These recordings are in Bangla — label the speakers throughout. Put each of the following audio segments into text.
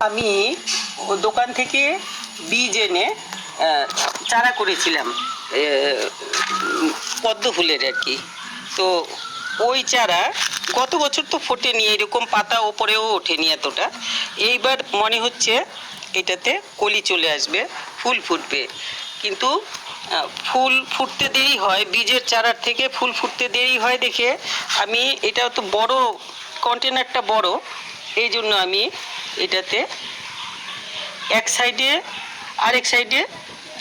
Speaker 1: আমি দোকান থেকে বীজ এনে চারা করেছিলাম পদ্ম ফুলের আর কি। তো ওই চারা গত বছর তো ফোটেনি, এরকম পাতা ওপরেও ওঠেনি এতটা। এইবার মনে হচ্ছে এটাতে কলি চলে আসবে, ফুল ফুটবে। কিন্তু ফুল ফুটতে দেরি হয়, বীজের চারার থেকে ফুল ফুটতে দেরি হয় দেখে আমি, এটা তো বড় কন্টেনারটা বড়, এই জন্য আমি এটাতে এক সাইডে আরেক সাইডে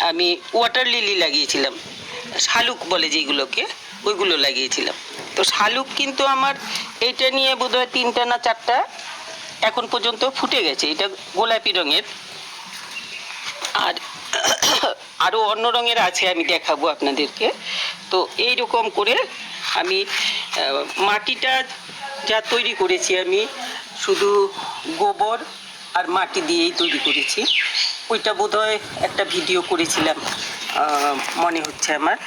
Speaker 1: আমি ওয়াটার লিলি লাগিয়েছিলাম, শালুক বলে যেগুলোকে, ওইগুলো লাগিয়েছিলাম। তো শালুক কিন্তু আমার এইটা নিয়ে বোধহয় 3টা না 4টা এখন পর্যন্ত ফুটে গেছে। এটা গোলাপি রঙের, আর আরও অন্য রঙের আছে, আমি দেখাবো আপনাদেরকে। তো এইরকম করে আমি মাটিটা যা তৈরি করেছি, আমি শুধু গোবর আর মাটি দিয়েই তৈরি করেছি। ওইটা বোধহয় একটা ভিডিও করেছিলাম, মনে হচ্ছে আমার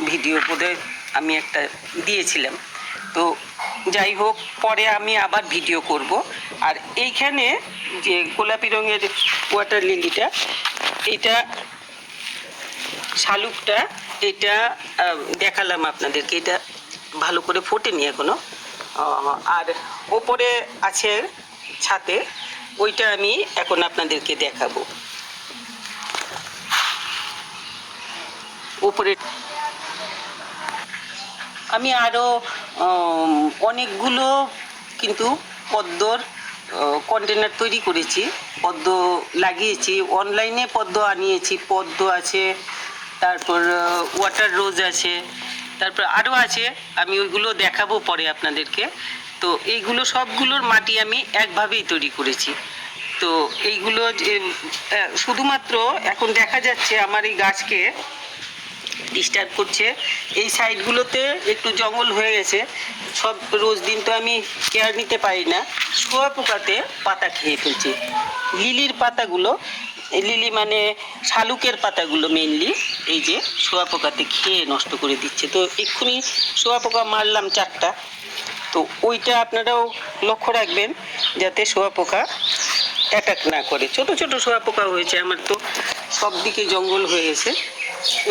Speaker 1: ভিডিও বোধহয় আমি একটা দিয়েছিলাম। তো যাই হোক, পরে আমি আবার ভিডিও করব। আর এইখানে যে গোলাপি রঙের ওয়াটার লিলিটা, এটা শালুকটা, এটা দেখালাম আপনাদেরকে, এটা ভালো করে ফোটেনি এখনো। আর ওপরে আছে ছাতে, ওইটা আমি এখন আপনাদেরকে দেখাবো। উপরে আমি আরও অনেকগুলো কিন্তু পদ্মর কন্টেনার তৈরি করেছি, পদ্ম লাগিয়েছি, অনলাইনে পদ্ম আনিয়েছি, পদ্ম আছে, তারপর ওয়াটার রোজ আছে, তারপর আরও আছে, আমি ওইগুলো দেখাবো পরে আপনাদেরকে। তো এইগুলো সবগুলোর মাটি আমি একভাবেই তৈরি করেছি। তো এইগুলো শুধুমাত্র এখন দেখা যাচ্ছে আমার এই গাছকে ডিস্টার্ব করছে। এই সাইডগুলোতে একটু জঙ্গল হয়ে গেছে, সব রোজ দিন তো আমি কেয়ার নিতে পারি না, শুঁয়োপোকাতে পাতা খেয়ে ফেলছে। লিলির পাতাগুলো, লিলি মানে শালুকের পাতাগুলো মেনলি, এই যে শুঁয়োপোকাতে খেয়ে নষ্ট করে দিচ্ছে। তো এক্ষুনি শুঁয়োপোকা মারলাম 4টা। তো ওইটা আপনারাও লক্ষ্য রাখবেন যাতে শুঁয়োপোকা অ্যাটাক না করে। ছোট ছোট শুঁয়োপোকা হয়েছে আমার, তো সব দিকে জঙ্গল হয়ে গেছে।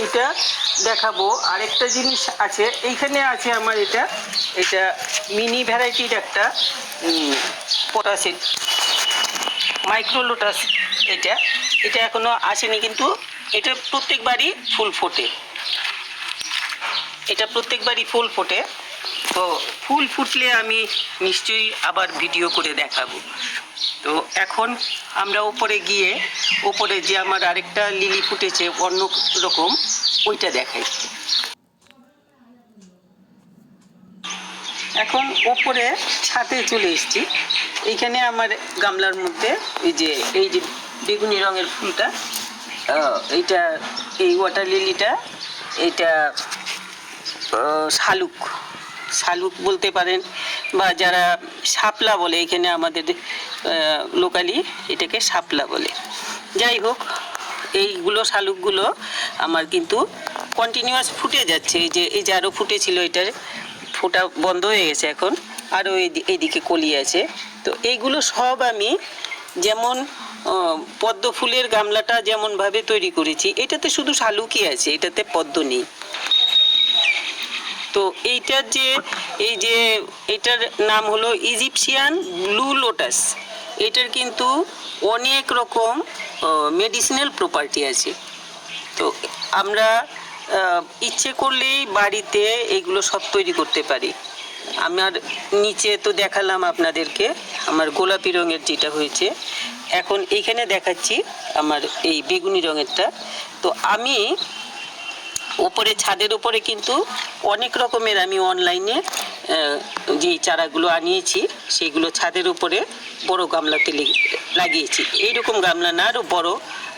Speaker 1: এইটা দেখাবো। আরেকটা জিনিস আছে এইখানে, আছে আমার এটা মিনি ভ্যারাইটির একটা পটাসের মাইক্রোলোটাস। এটা এখনো আসেনি, কিন্তু এটা প্রত্যেকবারই ফুল ফোটে, এটা প্রত্যেকবারই ফুল ফোটে। তো ফুল ফুটলে আমি নিশ্চয়ই আবার ভিডিও করে দেখাবো। তো এখন আমরা উপরে গিয়ে, উপরে যে আমার আরেকটা লিলি ফুটেছে অন্য রকম, ওইটা দেখাই। এখন ওপরে ছাদে চলে এসেছি। এইখানে আমার গামলার মধ্যে এই যে বেগুনি রঙের ফুলটা, এইটা এই ওয়াটার লিলিটা, এটা শালুক বলতে পারেন, বা যারা শাপলা বলে, এখানে আমাদের লোকালি এটাকে শাপলা বলে। যাই হোক, এইগুলো শালুকগুলো আমার কিন্তু কন্টিনিউয়াস ফুটে যাচ্ছে। এই যে আরও ফুটেছিল, এটার ফোটা বন্ধ হয়ে গেছে এখন, আরও এইদিকে কলি আছে। তো এইগুলো সব আমি যেমন পদ্ম ফুলের গামলাটা যেমনভাবে তৈরি করেছি, এটাতে শুধু শালুকই আছে, এটাতে পদ্ম নেই। তো এটার নাম হলো ইজিপশিয়ান ব্লু লোটাস। এটার কিন্তু অনেক রকম মেডিসিনাল প্রপার্টি আছে। তো আমরা ইচ্ছে করলেই বাড়িতে এগুলো সব তৈরি করতে পারি। আমার নিচে তো দেখালাম আপনাদেরকে আমার গোলাপি রঙের যেটা হয়েছে, এখন এইখানে দেখাচ্ছি আমার এই বেগুনি রঙেরটা। তো আমি ওপরে ছাদের ওপরে কিন্তু অনেক রকমের আমি অনলাইনে যেই চারাগুলো আনিয়েছি, সেইগুলো ছাদের উপরে বড় গামলাতে লাগিয়েছি। এইরকম গামলা না, আরও বড়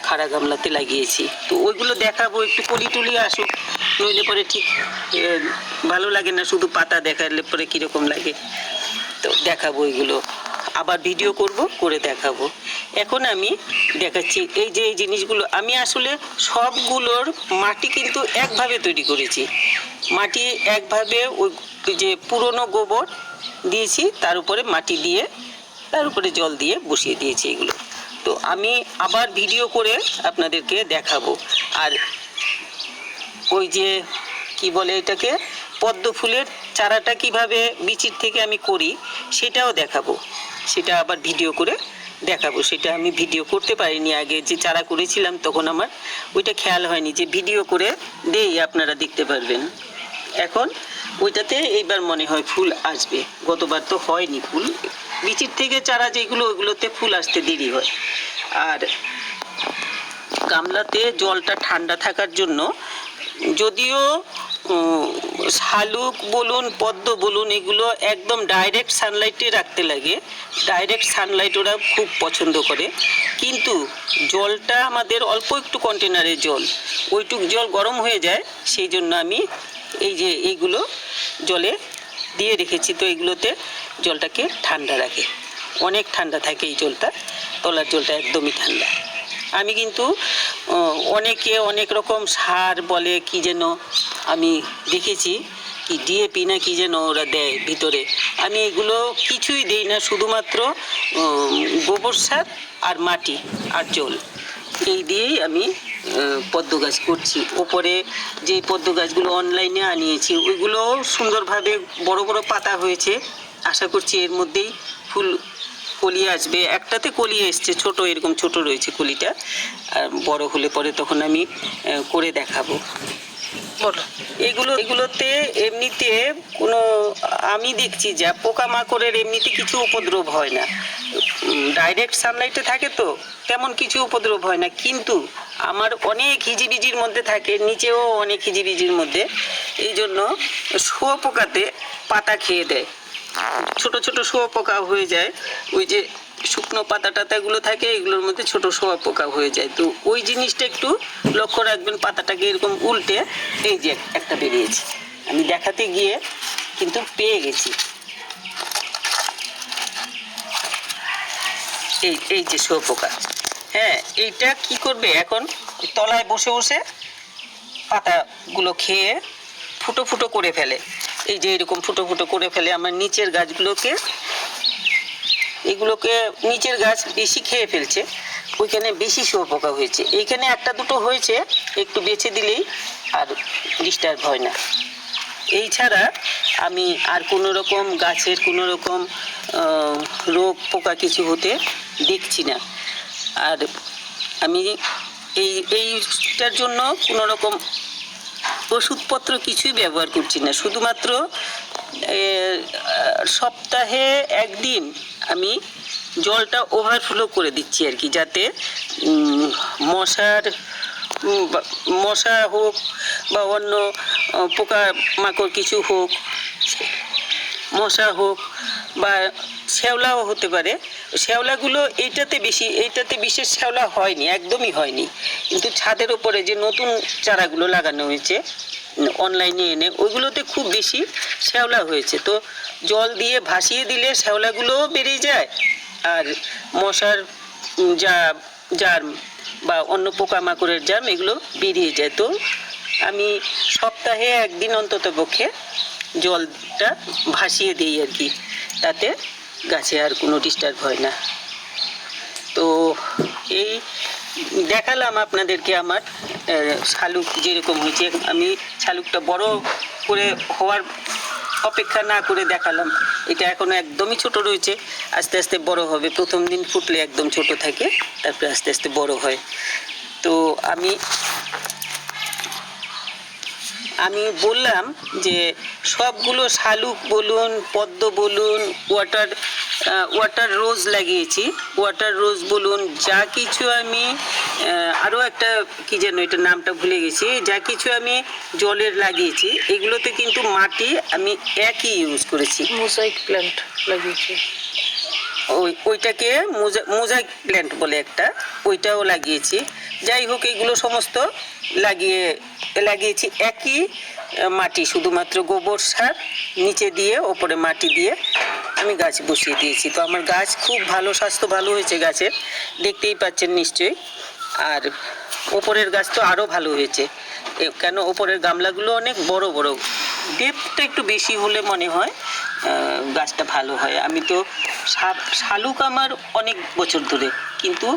Speaker 1: খাড়া গামলাতে লাগিয়েছি। তো ওইগুলো দেখাবো, একটু কলি টলি আসুক, নইলে পরে ঠিক ভালো লাগে না, শুধু পাতা দেখালে পরে কীরকম লাগে। তো দেখাবো, ওইগুলো আবার ভিডিও করে দেখাবো। এখন আমি দেখাচ্ছি এই জিনিসগুলো আমি আসলে সবগুলোর মাটি কিন্তু একভাবে তৈরি করেছি। মাটি একভাবে ওই যে পুরনো গোবর দিয়েছি, তার উপরে মাটি দিয়ে, তার উপরে জল দিয়ে বসিয়ে দিয়েছি এগুলো। তো আমি আবার ভিডিও করে আপনাদেরকে দেখাবো। আর ওই যে কি বলে এটাকে, পদ্ম ফুলের চারাটা কিভাবে বিচির থেকে আমি করি সেটাও দেখাবো, সেটা আবার ভিডিও করে দেখাবো। সেটা আমি ভিডিও করতে পারিনি, আগে যে চারা করেছিলাম তখন আমার ওইটা খেয়াল হয়নি যে ভিডিও করে দেই, আপনারা দেখতে পারবেন। এখন ওইটাতে এইবার মনে হয় ফুল আসবে, গতবার তো হয়নি ফুল। বিচির থেকে চারা যেগুলো ওইগুলোতে ফুল আসতে দেরি হয়। আর গামলাতে জলটা ঠান্ডা থাকার জন্য, যদিও শালুক বলুন পদ্ম বলুন এগুলো একদম ডাইরেক্ট সানলাইটে রাখতে লাগে, ডাইরেক্ট সানলাইট ওরা খুব পছন্দ করে, কিন্তু জলটা আমাদের অল্প একটু কন্টেনারের জল, ওইটুক জল গরম হয়ে যায়, সেই জন্য আমি এই যে এইগুলো জলে দিয়ে রেখেছি। তো এগুলোতে জলটাকে ঠান্ডা রাখে, অনেক ঠান্ডা থাকে এই জলটা, তলার জলটা একদমই ঠান্ডা। আমি কিন্তু অনেকে অনেক রকম সার বলে, কি যেন আমি দেখেছি কি ডিএপি না কি যেন ওরা দেয় ভিতরে, আমি এগুলো কিছুই দেই না, শুধুমাত্র গোবর সার আর মাটি আর জল, এই দিয়েই আমি পদ্ম গাছ করছি। ওপরে যে পদ্ম গাছগুলো অনলাইনে আনিয়েছি ওইগুলো সুন্দরভাবে বড় বড় পাতা হয়েছে, আশা করছি এর মধ্যেই ফুল কলি আসবে। একটাতে কলি এসছে, ছোট এরকম ছোট রয়েছে কলিটা, আর বড় হলে পরে তখন আমি করে দেখাবো। বলো, এগুলোতে এমনিতে কোনো, আমি দেখছি যা পোকামাকড়ের এমনিতে কিছু উপদ্রব হয় না, ডাইরেক্ট সানলাইটে থাকে তো তেমন কিছু উপদ্রব হয় না, কিন্তু আমার অনেক হিজিবিজির মধ্যে থাকে, নিচেও অনেক হিজিবিজির মধ্যে, এই জন্য শুয়োপোকাতে পাতা খেয়ে দেয়, ছোট ছোট শুয়োপোকা হয়ে যায়, ওই যে শুকনো পাতা টাতাগুলো থাকে এগুলোর মধ্যে ছোট শুয়োপোকা হয়ে যায়। তো ওই জিনিসটা একটু লক্ষ্য রাখবেন, পাতাটাকে এরকম উল্টে, এই যে একটা বেরিয়েছে, আমি দেখাতে গিয়ে কিন্তু পেয়ে গেছি, এই যে শুয়োপোকা। হ্যাঁ, এইটা কি করবে এখন, তলায় বসে বসে পাতাগুলো খেয়ে ফুটো ফুটো করে ফেলে, এই যে এরকম ফুটো ফুটো করে ফেলে আমার নিচের গাছগুলোকে, এগুলোকে নিচের গাছ বেশি খেয়ে ফেলছে, ওইখানে বেশি শুয়োপোকা হয়েছে, এইখানে একটা দুটো হয়েছে, একটু বেছে দিলেই আর ডিস্টার্ব হয় না। এই ছাড়া আমি আর কোনো রকম গাছের কোনো রকম রোগ পোকা কিছু হতে দেখছি না। আর আমি এইটার জন্য কোনো রকম ওষুধপত্র কিছুই ব্যবহার করছি না, শুধুমাত্র সপ্তাহে একদিন আমি জলটা ওভারফ্লো করে দিচ্ছি আর কি, যাতে মশা হোক বা অন্য পোকামাকড় কিছু হোক, মশা হোক বা শ্যাওলাও হতে পারে, শ্যাওলাগুলো এইটাতে বিশেষ শ্যাওলা হয়নি, একদমই হয়নি, কিন্তু ছাদের ওপরে যে নতুন চারাগুলো লাগানো হয়েছে অনলাইনে এনে, ওইগুলোতে খুব বেশি শ্যাওলা হয়েছে। তো জল দিয়ে ভাসিয়ে দিলে শ্যাওলাগুলোও বেড়ে যায়, আর মশার জার্ম বা অন্য পোকামাকড়ের জার্ম এগুলো বেরিয়ে যায়। তো আমি সপ্তাহে একদিন অন্তত পক্ষে জলটা ভাসিয়ে দিই আর কি, তাতে গাছে আর কোনো ডিস্টার্ব হয় না। তো এই দেখালাম আপনাদেরকে আমার শালুক যেরকম হয়েছে, আমি শালুকটা বড় করে হওয়ার অপেক্ষা না করে দেখালাম, এটা এখনো একদমই ছোট রয়েছে, আস্তে আস্তে বড় হবে, প্রথম দিন ফুটলে একদম ছোট থাকে, তারপরে আস্তে আস্তে বড় হয়। তো আমি বললাম যে সবগুলো শালুক বলুন পদ্ম বলুন ওয়াটার রোজ লাগিয়েছি, ওয়াটার রোজ বলুন যা কিছু আমি আরও একটা কি যেন এটার নামটা ভুলে গেছি, যা কিছু আমি জলের লাগিয়েছি এগুলোতে কিন্তু মাটি আমি একই ইউজ করেছি।
Speaker 2: মোজাইক প্ল্যান্ট লাগিয়েছি,
Speaker 1: ওইটাকে মোজাইক প্ল্যান্ট বলে একটা, ওইটাও লাগিয়েছি। যাই হোক, এগুলো সমস্ত লাগিয়েছি একই মাটি, শুধুমাত্র গোবর সার নিচে দিয়ে ওপরে মাটি দিয়ে আমি গাছ বসিয়ে দিয়েছি। তো আমার গাছ খুব ভালো, স্বাস্থ্য ভালো হয়েছে গাছের, দেখতেই পাচ্ছেন নিশ্চয়ই। আর ওপরের গাছ তো আরও ভালো হয়েছে, কেন ওপরের গামলাগুলো অনেক বড় বড় ডেপথটা একটু বেশি হলে মনে হয় গাছটা ভালো হয়। আমি তো শালুক আমার অনেক বছর ধরে, কিন্তু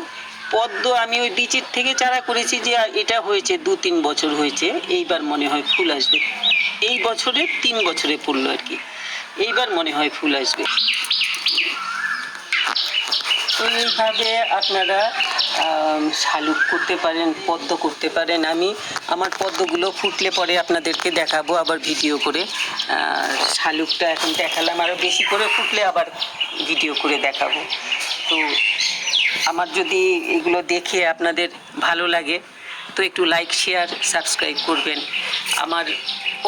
Speaker 1: পদ্ম আমি ওই বীজের থেকে চারা করেছি যে এটা হয়েছে 2-3 বছর হয়েছে, এইবার মনে হয় ফুল আসবে। এই বছরে 3 বছরে পড়লো আর কি, এইবার মনে হয় ফুল আসবে। তো এইভাবে আপনারা শালুক করতে পারেন, পদ্ম করতে পারেন। আমি আমার পদ্মগুলো ফুটলে পরে আপনাদেরকে দেখাবো আবার ভিডিও করে। শালুকটা এখন দেখালাম, আরও বেশি করে ফুটলে আবার ভিডিও করে দেখাবো। তো আমার যদি এগুলো দেখে আপনাদের ভালো লাগে তো একটু লাইক, শেয়ার, সাবস্ক্রাইব করবেন। আমার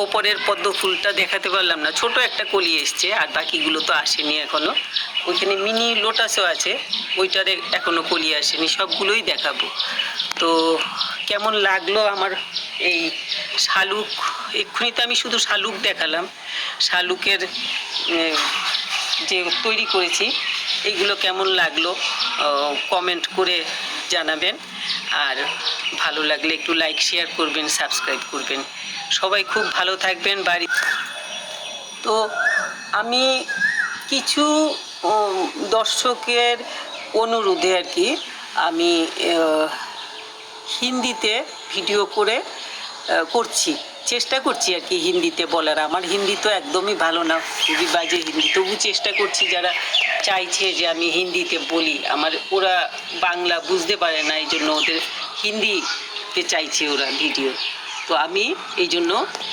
Speaker 1: ওপরের পদ্ম ফুলটা দেখাতে পারলাম না, ছোট একটা কলি এসছে, আর বাকিগুলো তো আসেনি এখনো। ওইখানে মিনি লোটাসও আছে, ওইটারে এখনো কলি আসেনি, সবগুলোই দেখাবো। তো কেমন লাগলো আমার এই শালুক, এক্ষুনি তো আমি শুধু শালুক দেখালাম, শালুকের যে তৈরি করেছি এইগুলো কেমন লাগলো কমেন্ট করে জানাবেন। আর ভালো লাগলে একটু লাইক, শেয়ার করবেন, সাবস্ক্রাইব করবেন। সবাই খুব ভালো থাকবেন বাড়ি। তো আমি কিছু দর্শকের অনুরোধে আর কি আমি হিন্দিতে ভিডিও করে করছি, চেষ্টা করছি আর কি হিন্দিতে বলার। আমার হিন্দি তো একদমই ভালো না, খুবই বাজে হিন্দি, তবু চেষ্টা করছি। যারা চাইছে যে আমি হিন্দিতে বলি, আমার ওরা বাংলা বুঝতে পারে না, এই জন্য ওদের হিন্দিতে চাইছে ওরা ভিডিও। তো আমি এই জন্য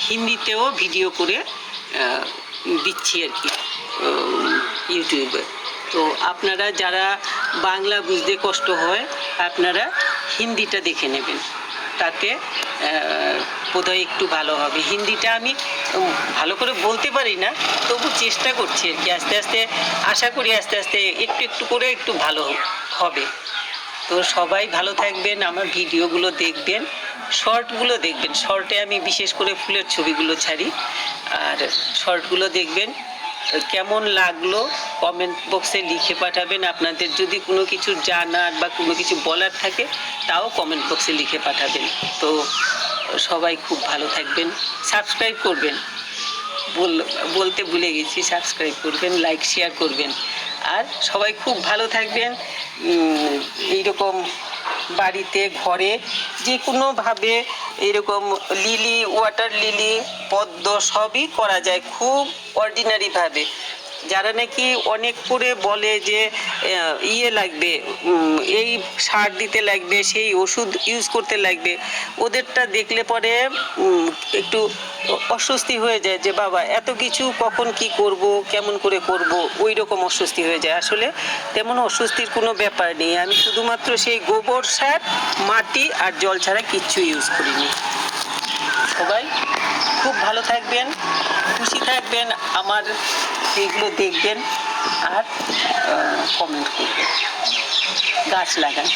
Speaker 1: হিন্দিতেও ভিডিও করে দিচ্ছি আর কি ইউটিউবে। তো আপনারা যারা বাংলা বুঝতে কষ্ট হয় আপনারা হিন্দিটা দেখে নেবেন, তাতে বোধহয় একটু ভালো হবে। হিন্দিটা আমি ভালো করে বলতে পারি না, তবু চেষ্টা করছি আর কি। আস্তে আস্তে আশা করি আস্তে আস্তে একটু একটু করে একটু ভালো হবে। তো সবাই ভালো থাকবেন, আমার ভিডিওগুলো দেখবেন, শর্টগুলো দেখবেন। শর্টে আমি বিশেষ করে ফুলের ছবিগুলো ছাড়ি, আর শর্টগুলো দেখবেন। কেমন লাগলো কমেন্ট বক্সে লিখে পাঠাবেন। আপনাদের যদি কোনো কিছু জানার বা কোনো কিছু বলার থাকে তাও কমেন্ট বক্সে লিখে পাঠাবেন। তো সবাই খুব ভালো থাকবেন, সাবস্ক্রাইব করবেন, বলতে ভুলে গেছি, সাবস্ক্রাইব করবেন, লাইক, শেয়ার করবেন। আর সবাই খুব ভালো থাকবেন। এইরকম বাড়িতে, ঘরে যে কোনোভাবে এরকম লিলি, ওয়াটার লিলি, পদ্ম সবই করা যায় খুব অর্ডিনারিভাবে। যারা নাকি অনেক করে বলে যে ইয়ে লাগবে, এই সার দিতে লাগবে, সেই ওষুধ ইউজ করতে লাগবে, ওদেরটা দেখলে পরে একটু অস্বস্তি হয়ে যায় যে বাবা এত কিছু কখন কি করব, কেমন করে করব, ওই রকম অস্বস্তি হয়ে যায়। আসলে তেমন অস্বস্তির কোনো ব্যাপার নেই। আমি শুধুমাত্র সেই গোবর সার, মাটি আর জল ছাড়া কিচ্ছু ইউজ করিনি। সবাই খুব ভালো থাকবেন, খুশি থাকবেন, আমার এইগুলো দেখবেন আর কমেন্ট করবেন, গাছ লাগান।